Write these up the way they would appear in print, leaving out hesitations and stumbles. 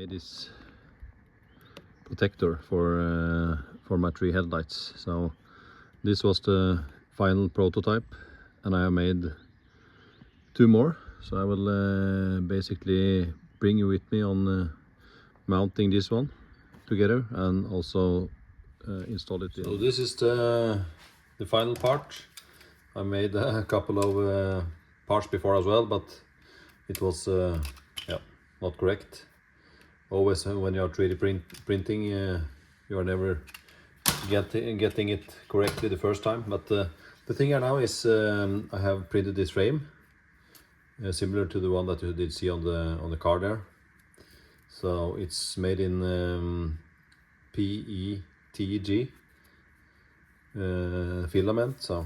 made this protector for my 3 headlights. So this was the final prototype, and I have made 2 more. So I will basically bring you with me on mounting this one together and also install it. So this is the final part. I made a couple of parts before as well, but it was yeah, not correct. Always when you are 3D printing, you are never getting it correctly the first time. But the thing here now is I have printed this frame, similar to the one that you did see on the car there. So it's made in PETG filament. So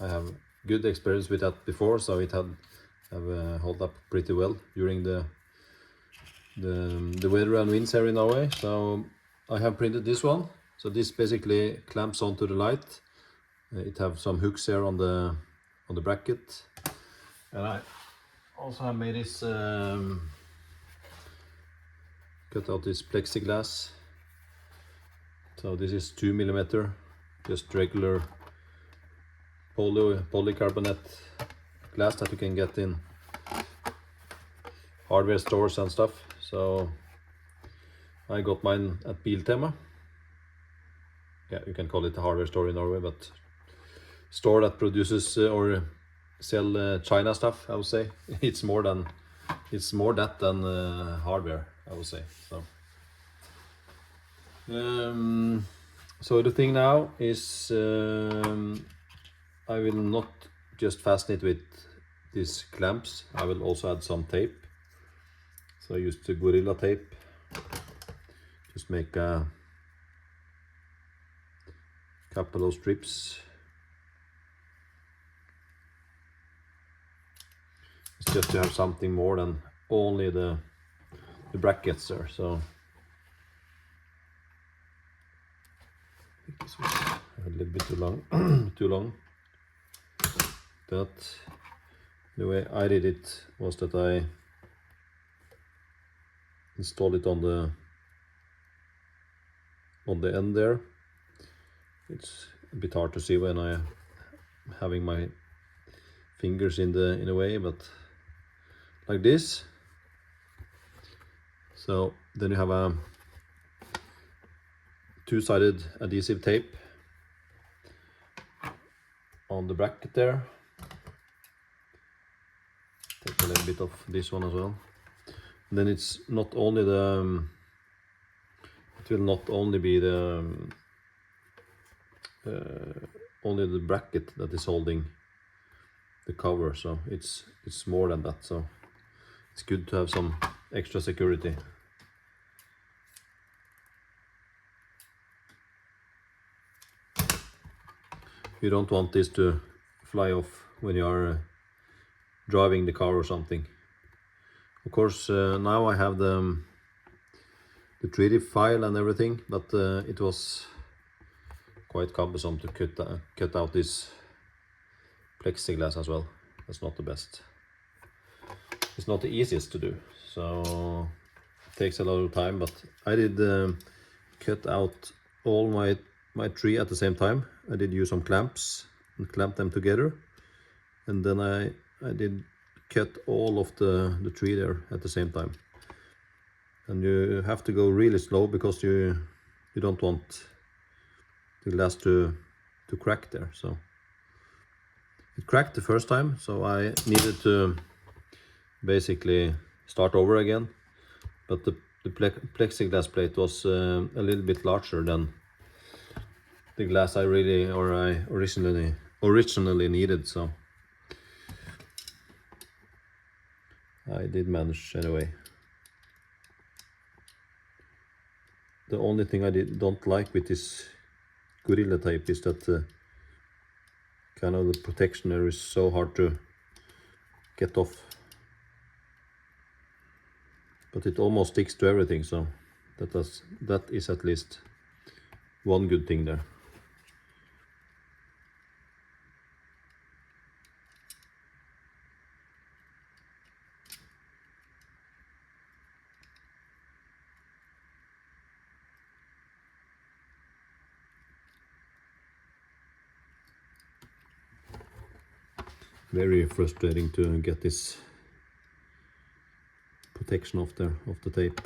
I have good experience with that before, so it have held up pretty well during the weather and winds here in Norway. So I have printed this one. So this basically clamps onto the light. It have some hooks here on the bracket, and I also have made this cut out this plexiglass. So this is 2 mm, just regular polycarbonate glass that you can get in hardware stores and stuff. So I got mine at Biltema. Yeah, you can call it a hardware store in Norway, but store that produces or sell China stuff, I would say. It's more that than hardware, I would say. So the thing now is I will not just fasten it with these clamps. I will also add some tape. So I used the Gorilla tape. Just make a couple of strips. It's just to have something more than only the brackets there. So I think this was a little bit too long. Too long. That the way I did it was that I installed it on the end there. It's a bit hard to see when I'm having my fingers in the way, but like this. So then you have a 2-sided adhesive tape on the bracket there. Take a little bit of this one as well. And then it's not only it will not only be only the bracket that is holding the cover, so it's more than that. So it's good to have some extra security. You don't want this to fly off when you are driving the car or something. Of course, now I have the 3D file and everything, but it was quite cumbersome to cut out this plexiglass as well. That's not the best. It's not the easiest to do, so it takes a lot of time. But I did cut out all my 3 at the same time. I did use some clamps and clamp them together, and then I did cut all of the 3 there at the same time. And you have to go really slow because you don't want the glass to crack there. So it cracked the first time, so I needed to basically start over again. But the plexiglass plate was a little bit larger than the glass I originally needed, so I did manage anyway. The only thing I don't like with this Gorilla tape is that kind of the protection there is so hard to get off. But it almost sticks to everything, so that is at least one good thing there. very frustrating to get this protection off there, of the tape.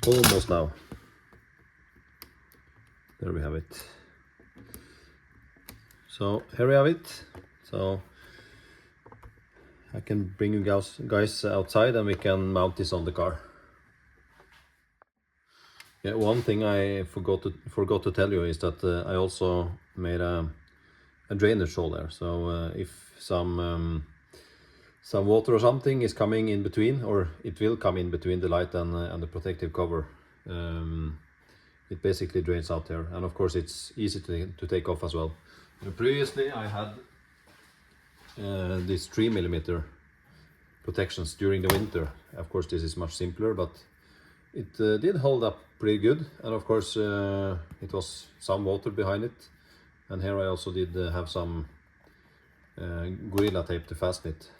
Almost now. There we have it. So here we have it. So I can bring you guys outside and we can mount this on the car. Yeah, one thing I forgot to tell you is that I also made a drainage hole there. So if some water or something is coming in between, or it will come in between the light and the protective cover, it basically drains out there. And of course it's easy to take off as well. Previously I had these 3mm protections during the winter. Of course this is much simpler, but it did hold up pretty good. And of course it was some water behind it. And here I also did have some Gorilla tape to fasten it.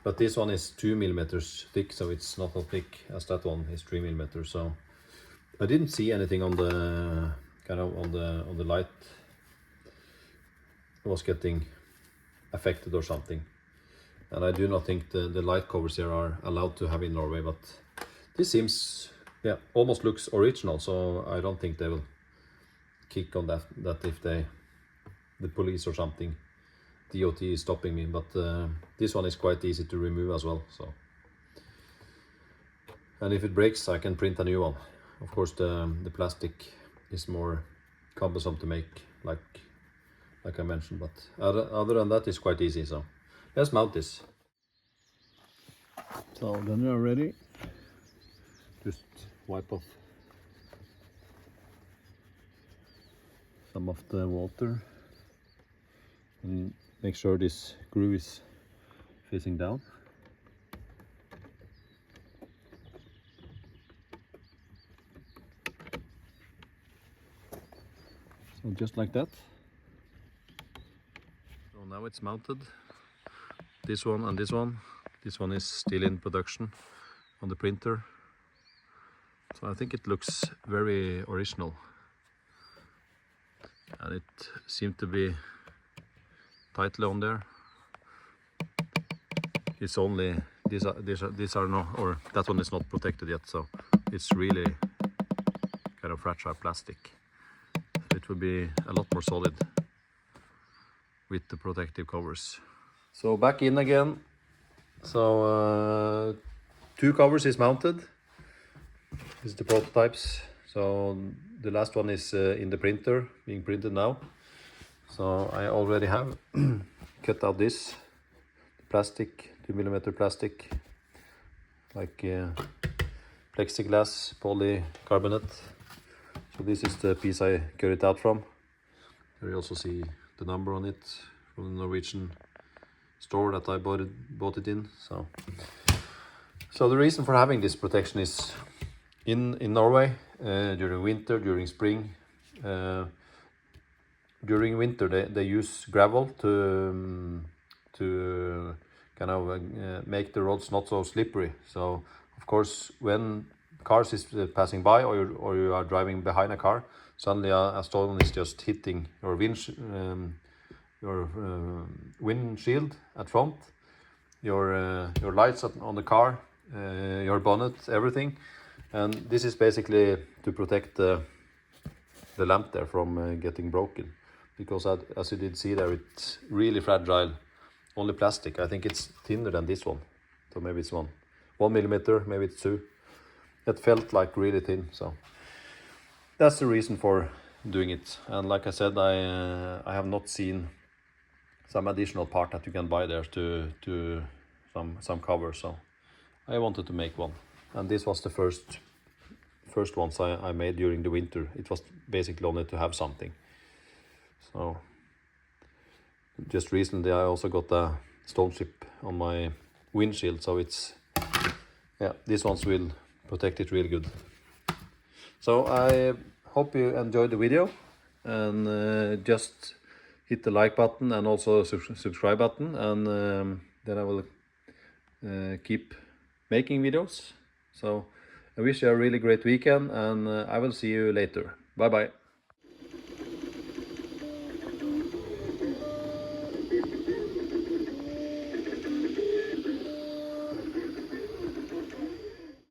But this one is 2mm thick, so it's not as thick as that one is 3mm. So I didn't see anything on the on the light was getting affected or something. And I do not think the light covers here are allowed to have in Norway, but this seems, yeah, almost looks original, so I don't think they will kick on that if the police or something, DOT is stopping me. But this one is quite easy to remove as well. So, and if it breaks I can print a new one. Of course the plastic is more cumbersome to make, like I mentioned, but other than that it's quite easy. So let's mount this. So then we are ready. Just wipe off some of the water and make sure this groove is facing down. So just like that. So now it's mounted. This one and this one. This one is still in production on the printer. So I think it looks very original. And it seemed to be tightly on there. It's only these are no, or that one is not protected yet, so it's really kind of fragile plastic. It will be a lot more solid with the protective covers. So back in again. So 2 covers is mounted. This is the prototypes. So the last one is in the printer, being printed now. So I already have cut out this plastic, 2mm plastic, like plexiglass, polycarbonate. So this is the piece I cut it out from. Here you also see the number on it from the Norwegian store that I bought it in. So the reason for having this protection is in Norway during winter, during spring. During winter they use gravel to kind of make the roads not so slippery. So of course when cars is passing by, or you are driving behind a car, suddenly a stone is just hitting your windshield at front, your lights on the car, your bonnet, everything. And this is basically to protect the lamp there from getting broken, because as you did see there, it's really fragile, only plastic. I think it's thinner than this one, so maybe it's 1mm, maybe it's 2. It felt like really thin, so that's the reason for doing it. And like I said, I have not seen some additional part that you can buy there to some cover, so I wanted to make one. And this was the first ones I made during the winter. It was basically only to have something. So just recently I also got a stone chip on my windshield, so it's, yeah, these ones will protect it really good. So I hope you enjoyed the video, and just hit the like button and also subscribe button, and then I will keep making videos. So I wish you a really great weekend, and I will see you later. Bye bye.